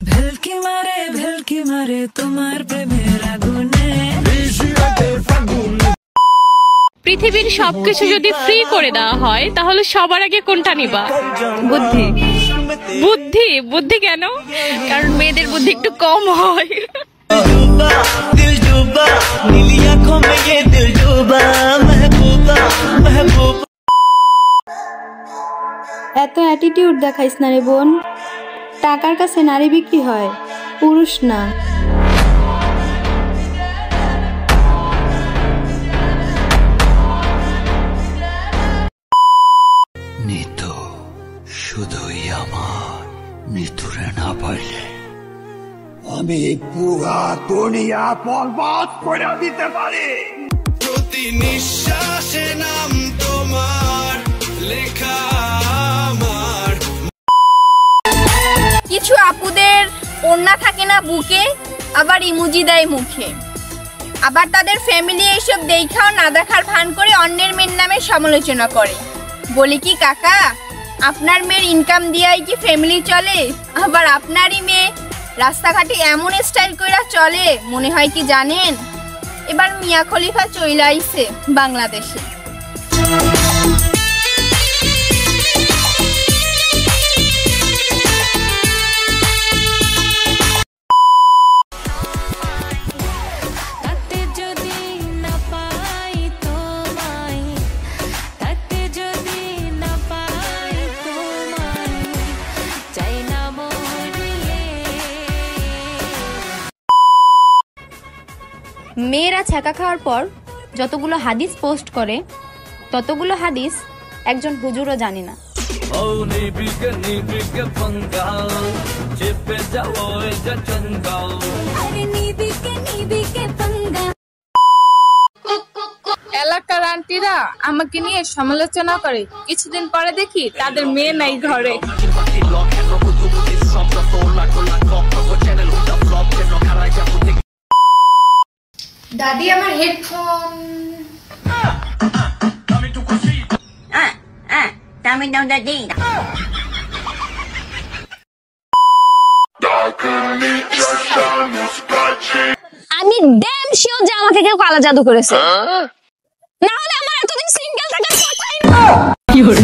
ভেলকি মারে তোমার প্রেমের আগুনে। পৃথিবীর সবকিছু যদি ফ্রি করে দেওয়া হয় তাহলে সবার আগে কোনটা নিবা? বুদ্ধি। বুদ্ধি? বুদ্ধি কেন? কারণ মেয়েদের বুদ্ধি একটু কম হয়। এত অ্যাটিটিউড দেখাইস না রে বোন। টাকার কাছে নারী বিক্রি হয়, পুরুষ না। নিতু শুধুই আমার, নিতুরে না পাইলে আমি পুরা দুনিয়া বরবাদ করে দিতে পারি। প্রতি নিঃশ্বাসে নাম তোমার লেখা আমার। কিছু আপুদের ওড়না থাকে না বুকে, আবার ইমোজি দেয় মুখে, আবার তাদের ফ্যামিলি এইসব দেখাও না দেখার ভান করে অন্যের মেয়ের নামে সমালোচনা করে। বলি কি কাকা, আপনার মেয়ের ইনকাম দিয়াই কি ফ্যামিলি চলে? আবার আপনারই মেয়ে রাস্তাঘাটে এমন স্টাইল কইরা চলে, মনে হয় কি জানেন এবার মিয়া খলিফা চলে আইছে বাংলাদেশে। মেয়েরা ছ্যাঁকা খাওয়ার পর যতগুলো হাদিস পোস্ট করে ততগুলো হাদিস একজন হুজুরও জানে না। এলাকার আন্টিরা আমাকে নিয়ে সমালোচনা করে, কিছুদিন পরে দেখি তাদের মেয়ে নাই ঘরে। দাদি আমার হেডফোন। আমি ড্যাম শিওর যে আমাকে কেউ কালা জাদু করেছে, না হলে আমার এতদিন সিঙ্গেল থাকার কথাই না। কি হলো?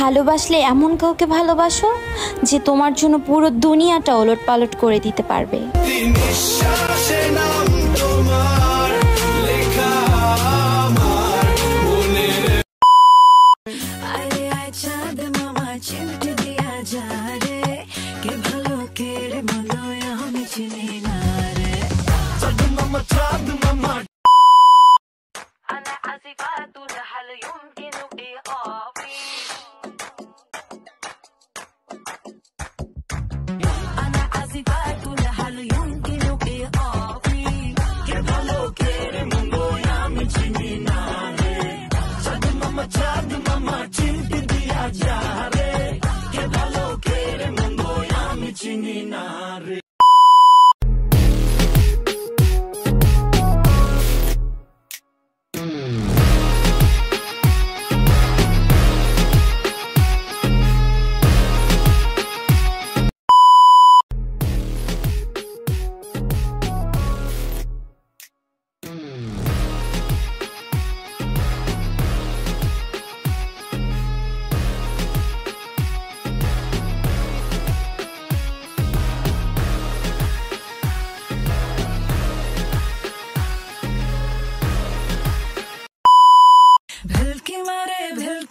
ভালোবাসলে এমন কাউকে ভালোবাসো যে তোমার জন্য পুরো দুনিয়াটা ওলটপালট করে দিতে পারবে। أنا عازفات لها يمكن إيقافي كيف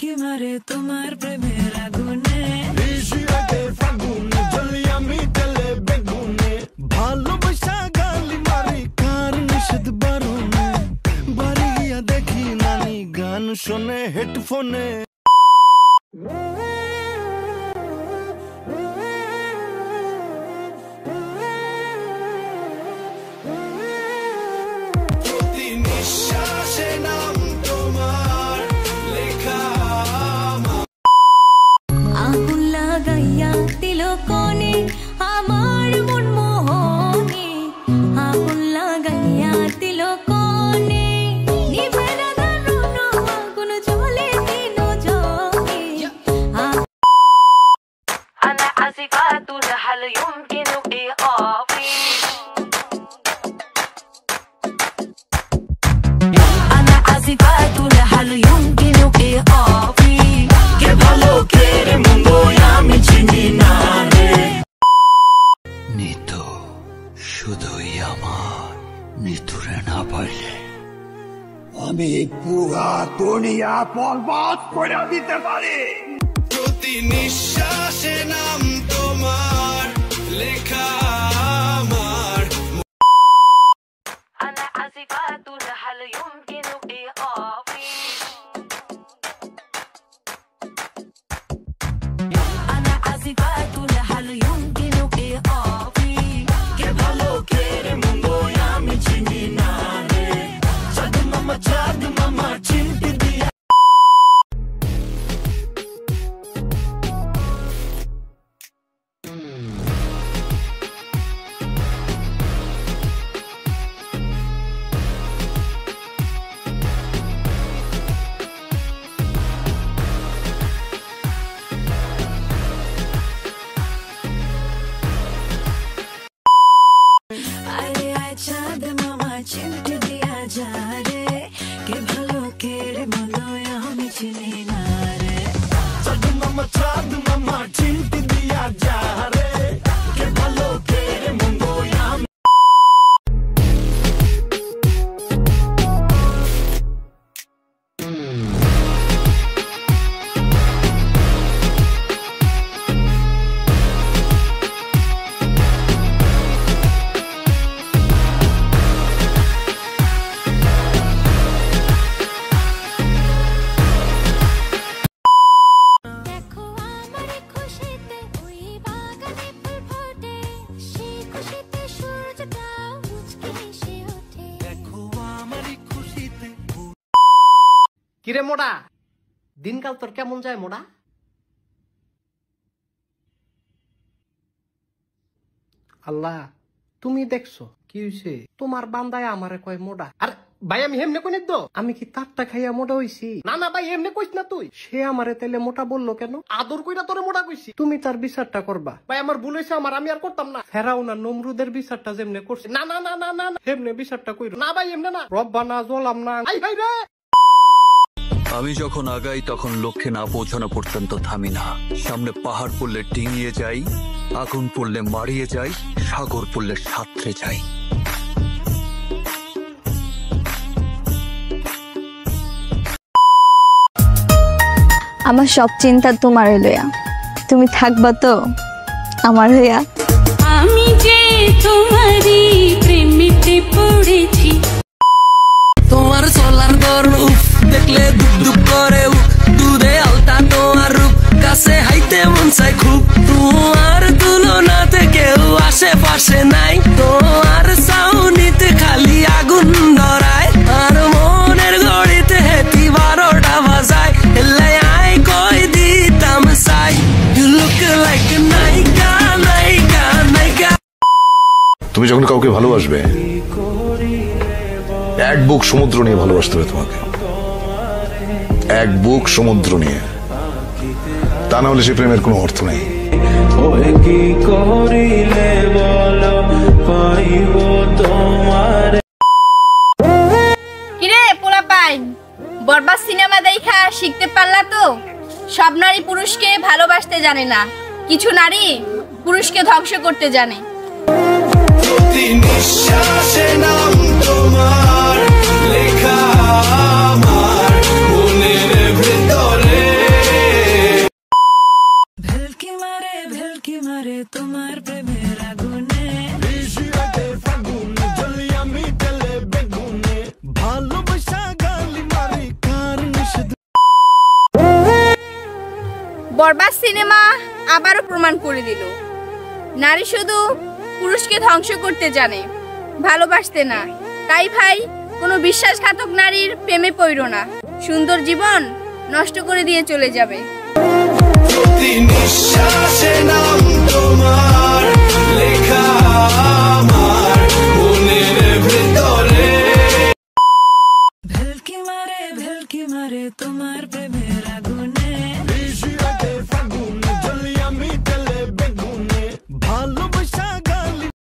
উকি মারে তোমার প্রেমের আগুনে ভালোবাসা গালি মারি কার নিষেধ বারণে বাড়ি গিয়া দেখি নানি গান শোনে হেডফোনে আগুন লাগাইয়া দিল কোনে আমার মন মোহনে আগুন লাগাইয়া দিল কোনে নিভে না দারুণ আগুন জ্বলে দিল জলে أنا آسفة هل يمكن إيقافي أنا آسفة هل يمكن إيقافي Que ভালো কেরে মুঙ্গো আমি চিনি না রে নিতু শুধুই আমার নিতুরে না পাইলে আমি পুরা দুনিয়া বরবাদ করে দিতে পারি প্রতি নিঃশ্বাসে নাম তোমার লেখা আমার أنا آسفة هل يمكن إيقافي أنا آسفة هل يمكن إيقافي Que ভালো কেরে মুঙ্গো আমি চিনি না রে জাদু মামা চিমটি দিয়া अरे आजा दे मामा चिमटी दिया जा रे के ভালো কেরে মনো আমি চিনি না রে জাদু মামা চিমটি দিয়া যা রে কে ভালো কেরে মুঙ্গো আমি দেখো আমার খুশিতে ওই বাগানে ফুল ফোটে সেই খুশিতে সূর্যটা মুচকি হেসে ওঠে দেখো আমারই খুশিতে কিরে মোড়া দিনকাল তোর কেমন যায় মোড়া? আল্লাহ তুমি দেখছো কি হইছে তোমার বান্দায় আমারে কয় মোড়া। আরে ভাই আমি এমনি কই তো আমি কি তারটা খাইয়া মোটা হইছি? না না ভাই এমনি কইস না তুই। সে আমারে তাইলে মোটা বললো কেন? আদর কইরা তোরে মোটা কইছি। তুমি তার বিচারটা করবা। ভাই আমার ভুল হইছে আমার আমি আর করতাম না। ফেরাউন আর নমরুদের বিচারটা যেমনে করছে না না না না না এমনি বিচারটা কইরো না ভাই এমনি না। রব্বানা যালামনা আই ভাই রে। আমি যখন আগাই তখন লক্ষ্যে না পৌঁছানো পর্যন্ত থামি না। সামনে পাহাড় পড়লে ডিঙিয়ে যাই, আগুন পড়লে মারিয়ে যাই, সাগর পড়লে সাঁতরে যাই। আমার সব চিন্তা তোমার লইয়া, তুমি থাকবা তো আমার হইয়া। আমি যে তোমারই প্রেমেতে পড়েছি তোমার সোলার দর দেখলে দুপ দুপ করে দুধে আলতা তোমার রূপ কাছে হাইতে মন চাই খুব। তোমার তুলনাতে কেউ আশেপাশে নাই, তোমার সাউনিতে খালি আগুন ধরায় আর মনের ঘড়িতে হেঁটি 12টা বাজায়। এলাই আই কই দিতাম চাই ইউ লুক লাইক নায়িকা নায়িকা নায়িকা। তুমি যখন কাউকে ভালোবাসবে এক বুক সমুদ্র নিয়ে ভালোবাসতে হবে তোমাকে, এক বুক সমুদ্র নিয়ে, তা না হলে সে প্রেমের কোনো অর্থ নেই। কিরে পোলাপাইন, বরবাদ সিনেমা দেখা শিখতে পারলা তো? সব নারী পুরুষকে ভালোবাসতে জানে না, কিছু নারী পুরুষকে ধ্বংস করতে জানে। প্রতি নিঃশ্বাসে নাম তোমার লেখা আমার মনের ভেতরে। বরবাদ সিনেমা আবারও প্রমাণ করে দিল নারী শুধু পুরুষকে ধ্বংস করতে জানে, ভালোবাসতে না। তাই ভাই, কোনো বিশ্বাসঘাতক নারীর প্রেমে পড়ো না, সুন্দর জীবন নষ্ট করে দিয়ে চলে যাবে। প্রতি নিঃশ্বাসে নাম তোমার।